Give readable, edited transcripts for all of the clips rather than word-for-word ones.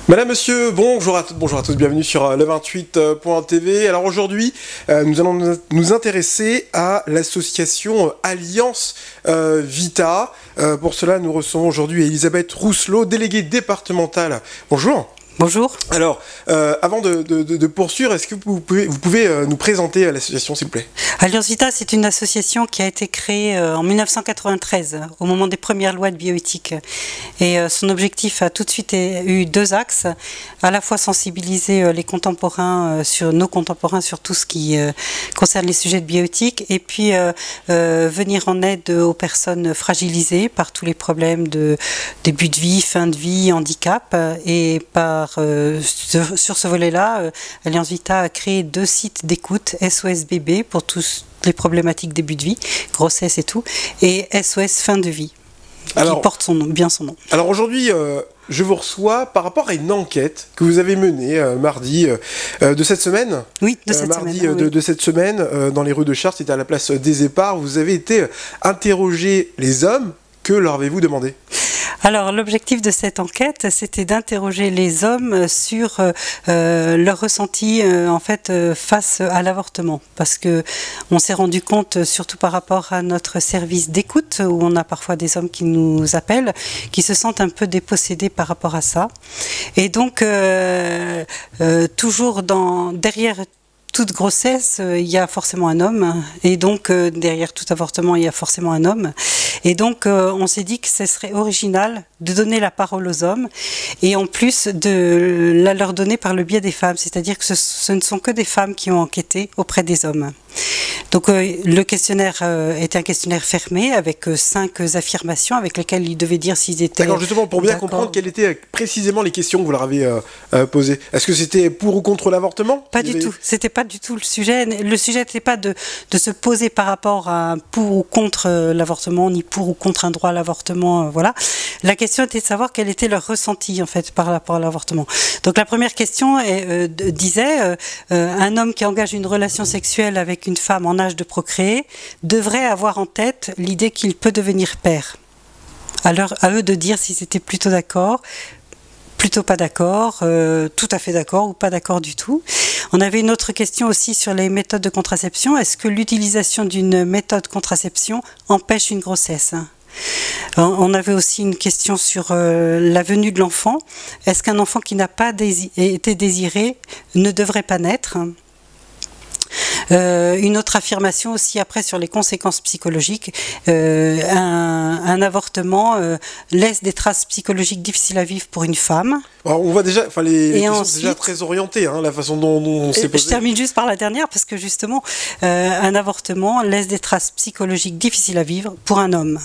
Madame, monsieur, bonjour à tous, bienvenue sur le 28.tv. Alors aujourd'hui, nous allons nous intéresser à l'association Alliance Vita. Pour cela, nous recevons aujourd'hui Elisabeth Rousselot, déléguée départementale. Bonjour. Bonjour. Alors, avant de poursuivre, est-ce que vous pouvez nous présenter l'association, s'il vous plaît? Alliance Vita, c'est une association qui a été créée en 1993, au moment des premières lois de bioéthique. Et son objectif a tout de suite eu deux axes, à la fois sensibiliser les contemporains, nos contemporains sur tout ce qui concerne les sujets de bioéthique, et puis venir en aide aux personnes fragilisées par tous les problèmes de début de vie, fin de vie, handicap, et sur ce volet-là, Alliance Vita a créé 2 sites d'écoute, SOS Bébé pour toutes les problématiques début de vie, grossesse et tout, et SOS Fin de vie, qui porte bien son nom. Alors aujourd'hui, je vous reçois par rapport à une enquête que vous avez menée mardi de cette semaine. Oui, de cette semaine. De cette semaine, dans les rues de Chartres, c'était à la place des Éparts. Vous avez été interroger les hommes. Que leur avez-vous demandé ? Alors, l'objectif de cette enquête, c'était d'interroger les hommes sur leur ressenti en fait face à l'avortement, parce que on s'est rendu compte, surtout par rapport à notre service d'écoute, où on a parfois des hommes qui nous appellent, qui se sentent un peu dépossédés par rapport à ça, et donc toujours derrière toute grossesse, il y a forcément un homme, et donc derrière tout avortement, il y a forcément un homme. Et donc on s'est dit que ce serait original de donner la parole aux hommes, et en plus de la leur donner par le biais des femmes, c'est-à-dire que ce ne sont que des femmes qui ont enquêté auprès des hommes. Donc le questionnaire était un questionnaire fermé avec 5 affirmations avec lesquelles ils devaient dire s'ils étaient... D'accord, justement, pour bien comprendre quelles étaient précisément les questions que vous leur avez posées. Est-ce que c'était pour ou contre l'avortement ? Pas du tout, c'était pas du tout le sujet. Le sujet n'était pas de se poser par rapport à pour ou contre l'avortement, ni pour ou contre un droit à l'avortement, voilà. La question était de savoir quel était leur ressenti en fait par rapport à l'avortement. Donc la première question disait un homme qui engage une relation sexuelle avec une femme en âge de procréer devrait avoir en tête l'idée qu'il peut devenir père. Alors à eux de dire si c'était plutôt d'accord, plutôt pas d'accord, tout à fait d'accord ou pas d'accord du tout. On avait une autre question aussi sur les méthodes de contraception. Est-ce que l'utilisation d'une méthode de contraception empêche une grossesse ? On avait aussi une question sur la venue de l'enfant. Est-ce qu'un enfant qui n'a pas été désiré ne devrait pas naître ? Une autre affirmation aussi après sur les conséquences psychologiques. Un avortement laisse des traces psychologiques difficiles à vivre pour une femme. Alors, on voit déjà, les questions sont déjà très orientées, hein, la façon dont on s'est posé. Je termine juste par la dernière parce que justement, un avortement laisse des traces psychologiques difficiles à vivre pour un homme.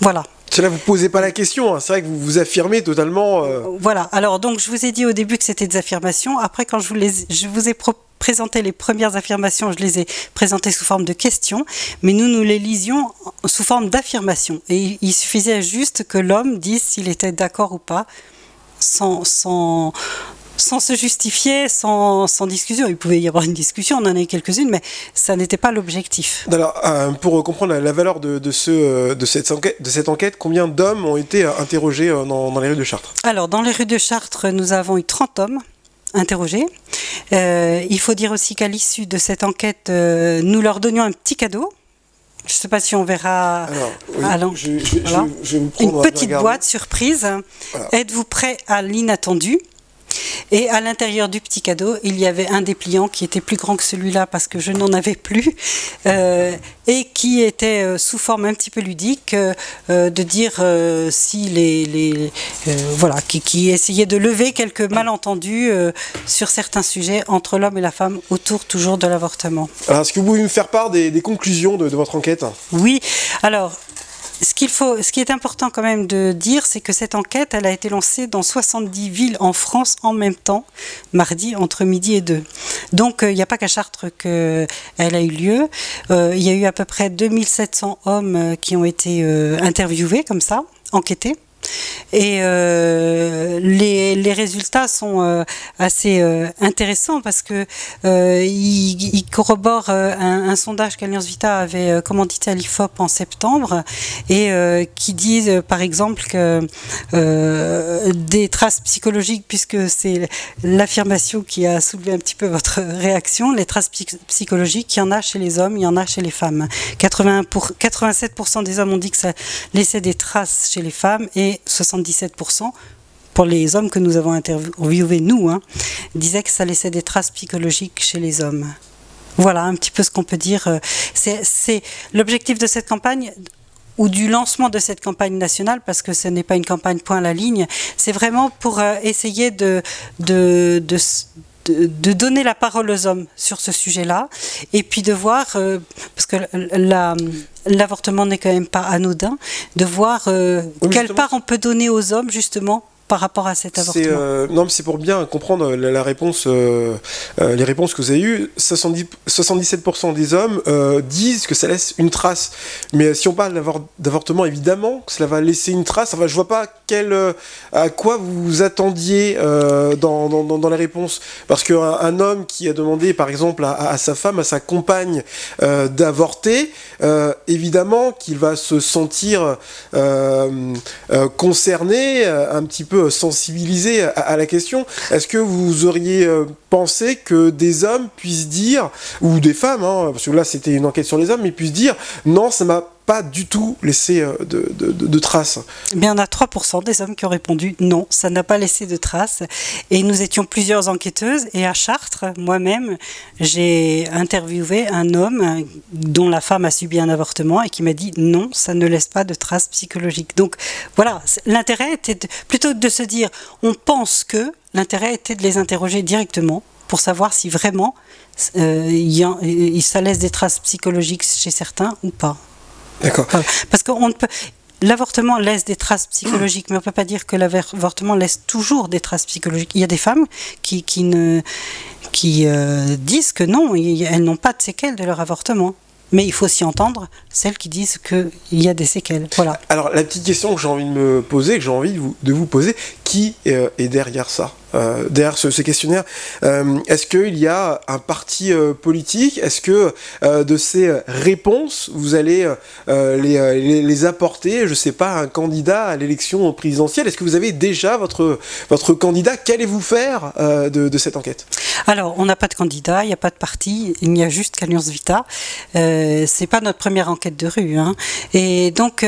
Voilà. Cela, vous ne posez pas la question, hein. C'est vrai que vous vous affirmez totalement... Voilà, alors donc je vous ai dit au début que c'était des affirmations. Après, quand je vous ai présenté les premières affirmations, je les ai présentées sous forme de questions, mais nous les lisions sous forme d'affirmations. Et il suffisait juste que l'homme dise s'il était d'accord ou pas, sans se justifier, sans discussion. Il pouvait y avoir une discussion, on en a eu quelques-unes, mais ça n'était pas l'objectif. Alors, pour comprendre la valeur de cette enquête, combien d'hommes ont été interrogés dans les rues de Chartres ? Alors, dans les rues de Chartres, nous avons eu 30 hommes interrogés. Il faut dire aussi qu'à l'issue de cette enquête, nous leur donnions un petit cadeau. Je ne sais pas si on verra. Alors, oui, voilà. je vais vous prendre une petite boîte surprise. Voilà. Êtes-vous prêt à l'inattendu ? Et à l'intérieur du petit cadeau, il y avait un dépliant qui était plus grand que celui-là parce que je n'en avais plus et qui était sous forme un petit peu ludique de dire si voilà, qui essayait de lever quelques malentendus sur certains sujets entre l'homme et la femme autour toujours de l'avortement. Alors, est-ce que vous pouvez nous faire part des conclusions de votre enquête ? Oui, alors... Ce qui est important quand même de dire, c'est que cette enquête, elle a été lancée dans 70 villes en France en même temps, mardi, entre midi et 2. Donc, il n'y a pas qu'à Chartres qu'elle a eu lieu. Il y a eu à peu près 2700 hommes qui ont été interviewés comme ça, enquêtés. Et les résultats sont assez intéressants parce que ils corroborent un sondage qu'Alliance Vita avait commandité à l'IFOP en septembre et qui disent par exemple que des traces psychologiques, puisque c'est l'affirmation qui a soulevé un petit peu votre réaction, les traces psychologiques, il y en a chez les hommes, il y en a chez les femmes. 87% des hommes ont dit que ça laissait des traces chez les femmes et 77% pour les hommes que nous avons interviewés, nous, disaient que ça laissait des traces psychologiques chez les hommes. Voilà un petit peu ce qu'on peut dire. C'est l'objectif de cette campagne, ou du lancement de cette campagne nationale, parce que ce n'est pas une campagne point à la ligne, c'est vraiment pour essayer de donner la parole aux hommes sur ce sujet-là, et puis de voir, parce que l'avortement n'est quand même pas anodin, de voir quelle part on peut donner aux hommes, justement, par rapport à cet avortement. Non, mais c'est pour bien comprendre la réponse, les réponses que vous avez eues. 77% des hommes disent que ça laisse une trace. Mais si on parle d'avortement, évidemment, que cela va laisser une trace. Enfin, je vois pas à quoi vous vous attendiez dans les réponses. Parce qu'un homme qui a demandé, par exemple, à sa femme, à sa compagne, d'avorter, évidemment qu'il va se sentir concerné, un petit peu sensibilisé à la question. Est-ce que vous auriez pensé que des hommes puissent dire, ou des femmes, parce que là c'était une enquête sur les hommes, mais puissent dire non, ça m'a pas du tout laissé de traces? Eh bien, on a 3% des hommes qui ont répondu non, ça n'a pas laissé de traces. Et nous étions plusieurs enquêteuses. Et à Chartres, moi-même, j'ai interviewé un homme dont la femme a subi un avortement et qui m'a dit non, ça ne laisse pas de traces psychologiques. Donc voilà, l'intérêt était plutôt que de se dire on pense que, l'intérêt était de les interroger directement pour savoir si vraiment ça laisse des traces psychologiques chez certains ou pas. D'accord. Parce que l'avortement laisse des traces psychologiques, mais on ne peut pas dire que l'avortement laisse toujours des traces psychologiques. Il y a des femmes qui disent que non, elles n'ont pas de séquelles de leur avortement. Mais il faut s'y entendre, celles qui disent qu'il y a des séquelles. Voilà. Alors, la petite question que j'ai envie de me poser, que j'ai envie de vous poser, qui est derrière ça, derrière ce questionnaire? Est-ce qu'il y a un parti politique? Est-ce que de ces réponses, vous allez les apporter, je ne sais pas, un candidat à l'élection présidentielle? Est-ce que vous avez déjà votre candidat? Qu'allez-vous faire de cette enquête? Alors, on n'a pas de candidat, il n'y a pas de parti, il n'y a juste qu'Alliance Vita. C'est pas notre première enquête de rue. Et donc,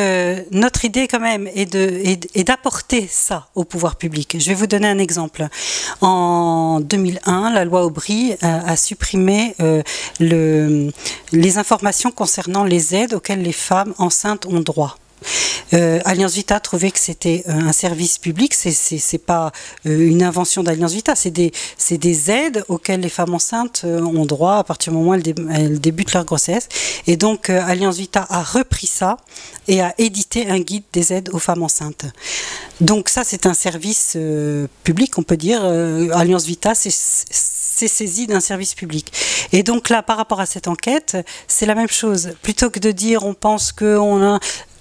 notre idée quand même est d'apporter ça au pouvoir public. Je vais vous donner un exemple. En 2001, la loi Aubry a supprimé les informations concernant les aides auxquelles les femmes enceintes ont droit. Alliance Vita trouvait que c'était un service public, c'est pas une invention d'Alliance Vita, c'est des aides auxquelles les femmes enceintes ont droit à partir du moment où elles débutent leur grossesse. Et donc Alliance Vita a repris ça et a édité un guide des aides aux femmes enceintes. Donc ça, c'est un service public, on peut dire. Alliance Vita, c'est saisi d'un service public. Et donc là, par rapport à cette enquête, c'est la même chose. Plutôt que de dire on pense qu'on a...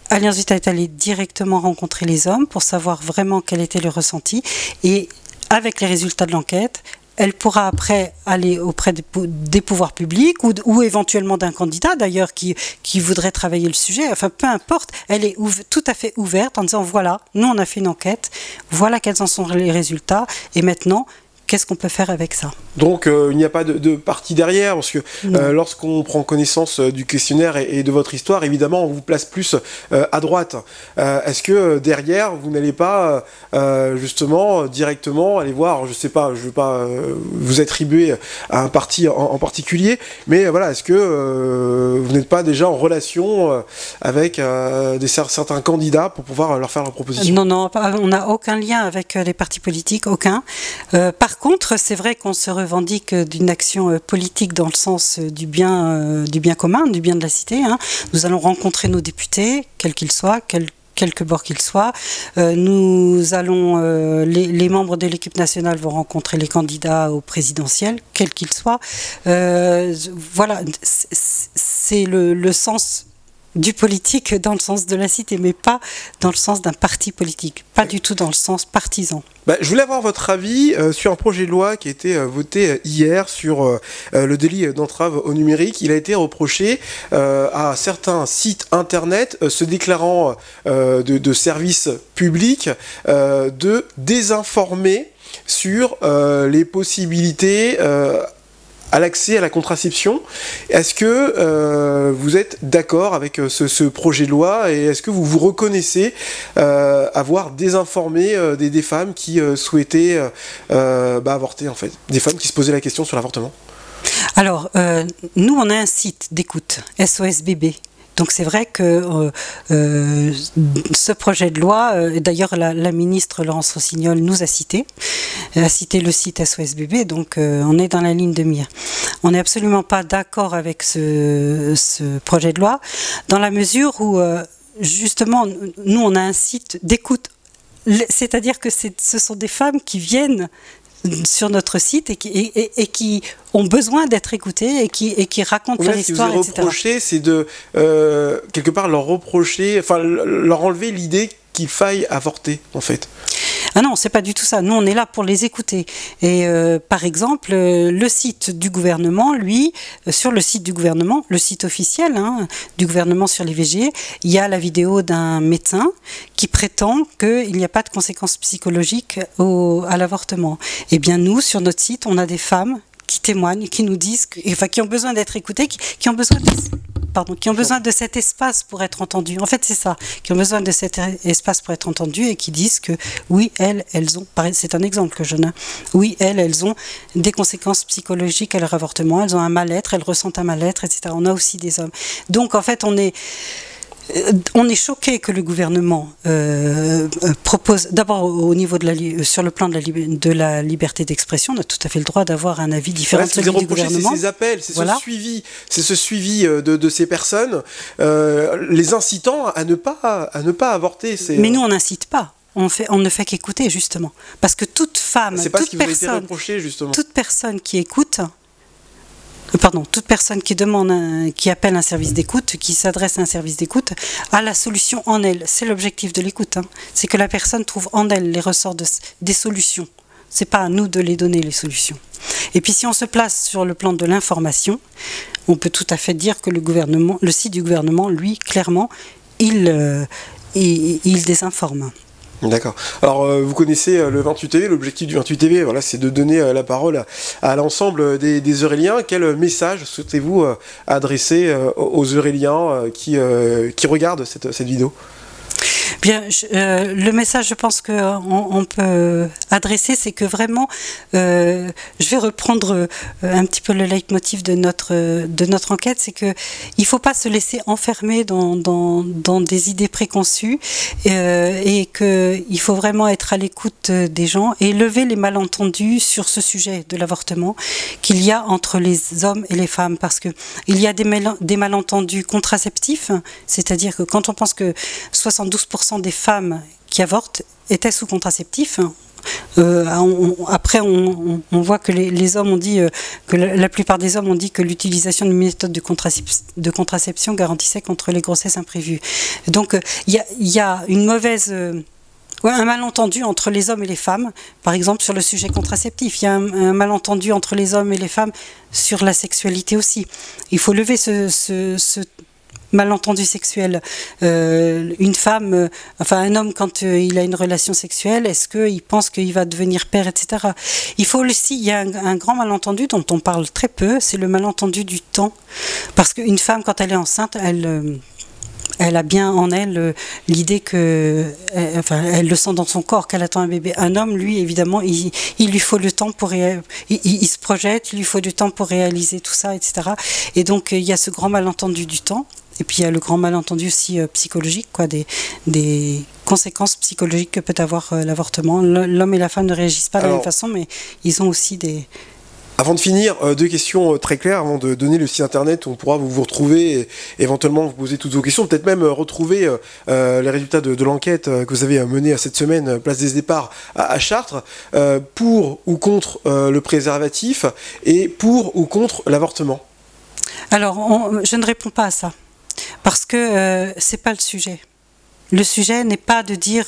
Alliance Vita est allée directement rencontrer les hommes pour savoir vraiment quel était le ressenti. Et avec les résultats de l'enquête, elle pourra après aller auprès des pouvoirs publics ou éventuellement d'un candidat d'ailleurs qui voudrait travailler le sujet. Enfin, peu importe, elle est tout à fait ouverte en disant voilà, nous on a fait une enquête, voilà quels en sont les résultats et maintenant, qu'est-ce qu'on peut faire avec ça? Donc il n'y a pas de parti derrière, parce que lorsqu'on prend connaissance du questionnaire et de votre histoire, évidemment on vous place plus à droite. Est-ce que derrière vous n'allez pas justement directement aller voir, je sais pas, je veux pas vous attribuer à un parti en particulier, mais voilà, est-ce que vous n'êtes pas déjà en relation avec certains candidats pour pouvoir leur faire leur proposition? Non, on n'a aucun lien avec les partis politiques, aucun. Par contre, c'est vrai qu'on se revendique d'une action politique dans le sens du bien commun, du bien de la cité. Nous allons rencontrer nos députés, quels qu'ils soient, quelque bord qu'ils soient. Nous allons, les membres de l'équipe nationale vont rencontrer les candidats au présidentiel, quels qu'ils soient. Voilà, c'est le sens du politique dans le sens de la cité, mais pas dans le sens d'un parti politique, pas du tout dans le sens partisan. Je voulais avoir votre avis sur un projet de loi qui a été voté hier sur le délit d'entrave au numérique. Il a été reproché à certains sites internet se déclarant de services publics de désinformer sur les possibilités à l'accès à la contraception. Est-ce que vous êtes d'accord avec ce projet de loi et est-ce que vous vous reconnaissez avoir désinformé des femmes qui souhaitaient avorter en fait, des femmes qui se posaient la question sur l'avortement? Alors, nous on a un site d'écoute, SOS Bébé. Donc c'est vrai que ce projet de loi, d'ailleurs la ministre Laurence Rossignol nous a cité le site SOS Bébé, donc on est dans la ligne de mire. On n'est absolument pas d'accord avec ce projet de loi, dans la mesure où justement nous on a un site d'écoute, c'est-à-dire que ce sont des femmes qui viennent sur notre site et qui ont besoin d'être écoutées et qui racontent leur histoire, etc. Ce que vous reprochez, c'est de quelque part leur reprocher, enfin leur enlever l'idée qu'il faille avorter, en fait. Ah non, c'est pas du tout ça. Nous, on est là pour les écouter. Et par exemple, le site du gouvernement, lui, sur le site du gouvernement, le site officiel du gouvernement sur l'IVG, il y a la vidéo d'un médecin qui prétend qu'il n'y a pas de conséquences psychologiques à l'avortement. Eh bien, nous, sur notre site, on a des femmes qui témoignent, qui nous disent, qui ont besoin d'être écoutées, qui ont besoin de cet espace pour être entendues. En fait, c'est ça, qui ont besoin de cet espace pour être entendues et qui disent que oui, elles ont, c'est un exemple que je donne, oui, elles ont des conséquences psychologiques à leur avortement, elles ont un mal-être, elles ressentent un mal-être, etc. On a aussi des hommes. Donc, en fait, on est choqué que le gouvernement propose, d'abord au niveau sur le plan de la liberté d'expression, on a tout à fait le droit d'avoir un avis différent de celui du gouvernement. C'est ces appels, c'est ce suivi de ces personnes, les incitant à ne pas avorter. Mais nous, on n'incite pas. On ne fait qu'écouter, justement. Parce que toute femme, toute personne qui écoute... toute personne qui qui appelle un service d'écoute, qui s'adresse à un service d'écoute, a la solution en elle. C'est l'objectif de l'écoute. C'est que la personne trouve en elle les ressorts des solutions. C'est pas à nous de les donner, les solutions. Et puis si on se place sur le plan de l'information, on peut tout à fait dire que le site du gouvernement, lui, clairement, il désinforme. D'accord. Alors, vous connaissez le 28 TV, l'objectif du 28 TV, voilà, c'est de donner la parole à l'ensemble des Euréliens. Quel message souhaitez-vous adresser aux Euréliens qui regardent cette vidéo ? Bien, le message, je pense qu'on peut adresser, c'est que vraiment, je vais reprendre un petit peu le leitmotiv de notre enquête, c'est qu'il ne faut pas se laisser enfermer dans des idées préconçues et qu'il faut vraiment être à l'écoute des gens et lever les malentendus sur ce sujet de l'avortement qu'il y a entre les hommes et les femmes, parce qu'il y a des malentendus contraceptifs, c'est-à-dire que quand on pense que 72% des femmes qui avortent étaient sous contraceptif. Après, on voit que les hommes ont dit que la plupart des hommes ont dit que l'utilisation d'une méthode de contraception garantissait contre les grossesses imprévues. Donc, il y a une mauvaise... un malentendu entre les hommes et les femmes, par exemple sur le sujet contraceptif. Il y a un malentendu entre les hommes et les femmes sur la sexualité aussi. Il faut lever ce malentendu sexuel. Une femme, un homme, quand il a une relation sexuelle, est-ce qu'il pense qu'il va devenir père, etc. Il y a un grand malentendu dont on parle très peu, c'est le malentendu du temps. Parce qu'une femme, quand elle est enceinte, elle a bien en elle l'idée elle le sent dans son corps qu'elle attend un bébé. Un homme, lui, évidemment, il lui faut le temps pour il se projette, il lui faut du temps pour réaliser tout ça, etc. Et donc il y a ce grand malentendu du temps. Et puis il y a le grand malentendu aussi psychologique, des conséquences psychologiques que peut avoir l'avortement. L'homme et la femme ne réagissent pas de la même façon, mais ils ont aussi des... Avant de finir, deux questions très claires avant de donner le site internet où on pourra vous retrouver et éventuellement vous poser toutes vos questions, peut-être même retrouver les résultats de l'enquête que vous avez menée cette semaine, place des départs à Chartres, pour ou contre le préservatif et pour ou contre l'avortement. Alors, je ne réponds pas à ça. Parce que c'est pas le sujet. Le sujet n'est pas de dire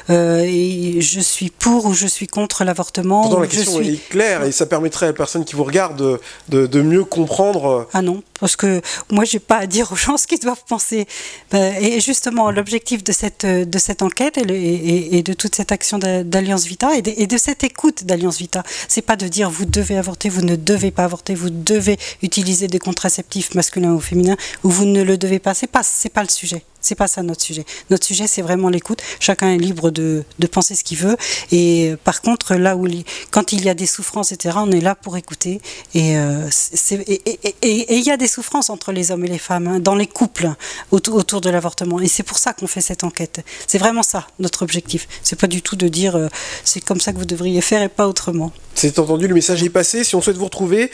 je suis pour ou je suis contre l'avortement. Pourtant, la question est claire et ça permettrait à la personne qui vous regarde de mieux comprendre. Ah non, parce que moi, j'ai pas à dire aux gens ce qu'ils doivent penser. Et justement, l'objectif de cette enquête et de toute cette action d'Alliance Vita et de cette écoute d'Alliance Vita, c'est pas de dire vous devez avorter, vous ne devez pas avorter, vous devez utiliser des contraceptifs masculins ou féminins ou vous ne le devez pas. C'est pas le sujet. C'est pas ça notre sujet. Notre sujet, c'est vraiment l'écoute. Chacun est libre de penser ce qu'il veut. Et par contre, là où quand il y a des souffrances, etc., on est là pour écouter. Et il y a des souffrances entre les hommes et les femmes, hein, dans les couples autour de l'avortement. Et c'est pour ça qu'on fait cette enquête. C'est vraiment ça, notre objectif. C'est pas du tout de dire c'est comme ça que vous devriez faire et pas autrement. C'est entendu, le message est passé. Si on souhaite vous retrouver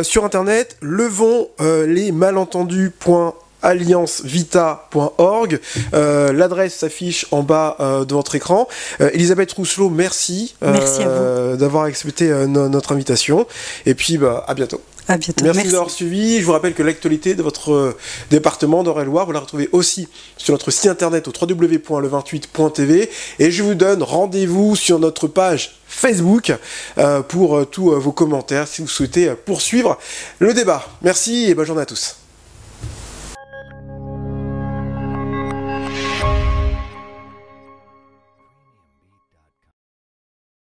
sur Internet, levonslesmalentendus.alliancevita.org. L'adresse s'affiche en bas de votre écran. Elisabeth Rousselot, merci, merci à vous d'avoir accepté notre invitation. Et puis, à bientôt. À bientôt. Merci d'avoir suivi. Je vous rappelle que l'actualité de votre département d'Eure-et-Loire, vous la retrouvez aussi sur notre site internet au www.le28.tv. Et je vous donne rendez-vous sur notre page Facebook pour tous vos commentaires si vous souhaitez poursuivre le débat. Merci et bonne journée à tous.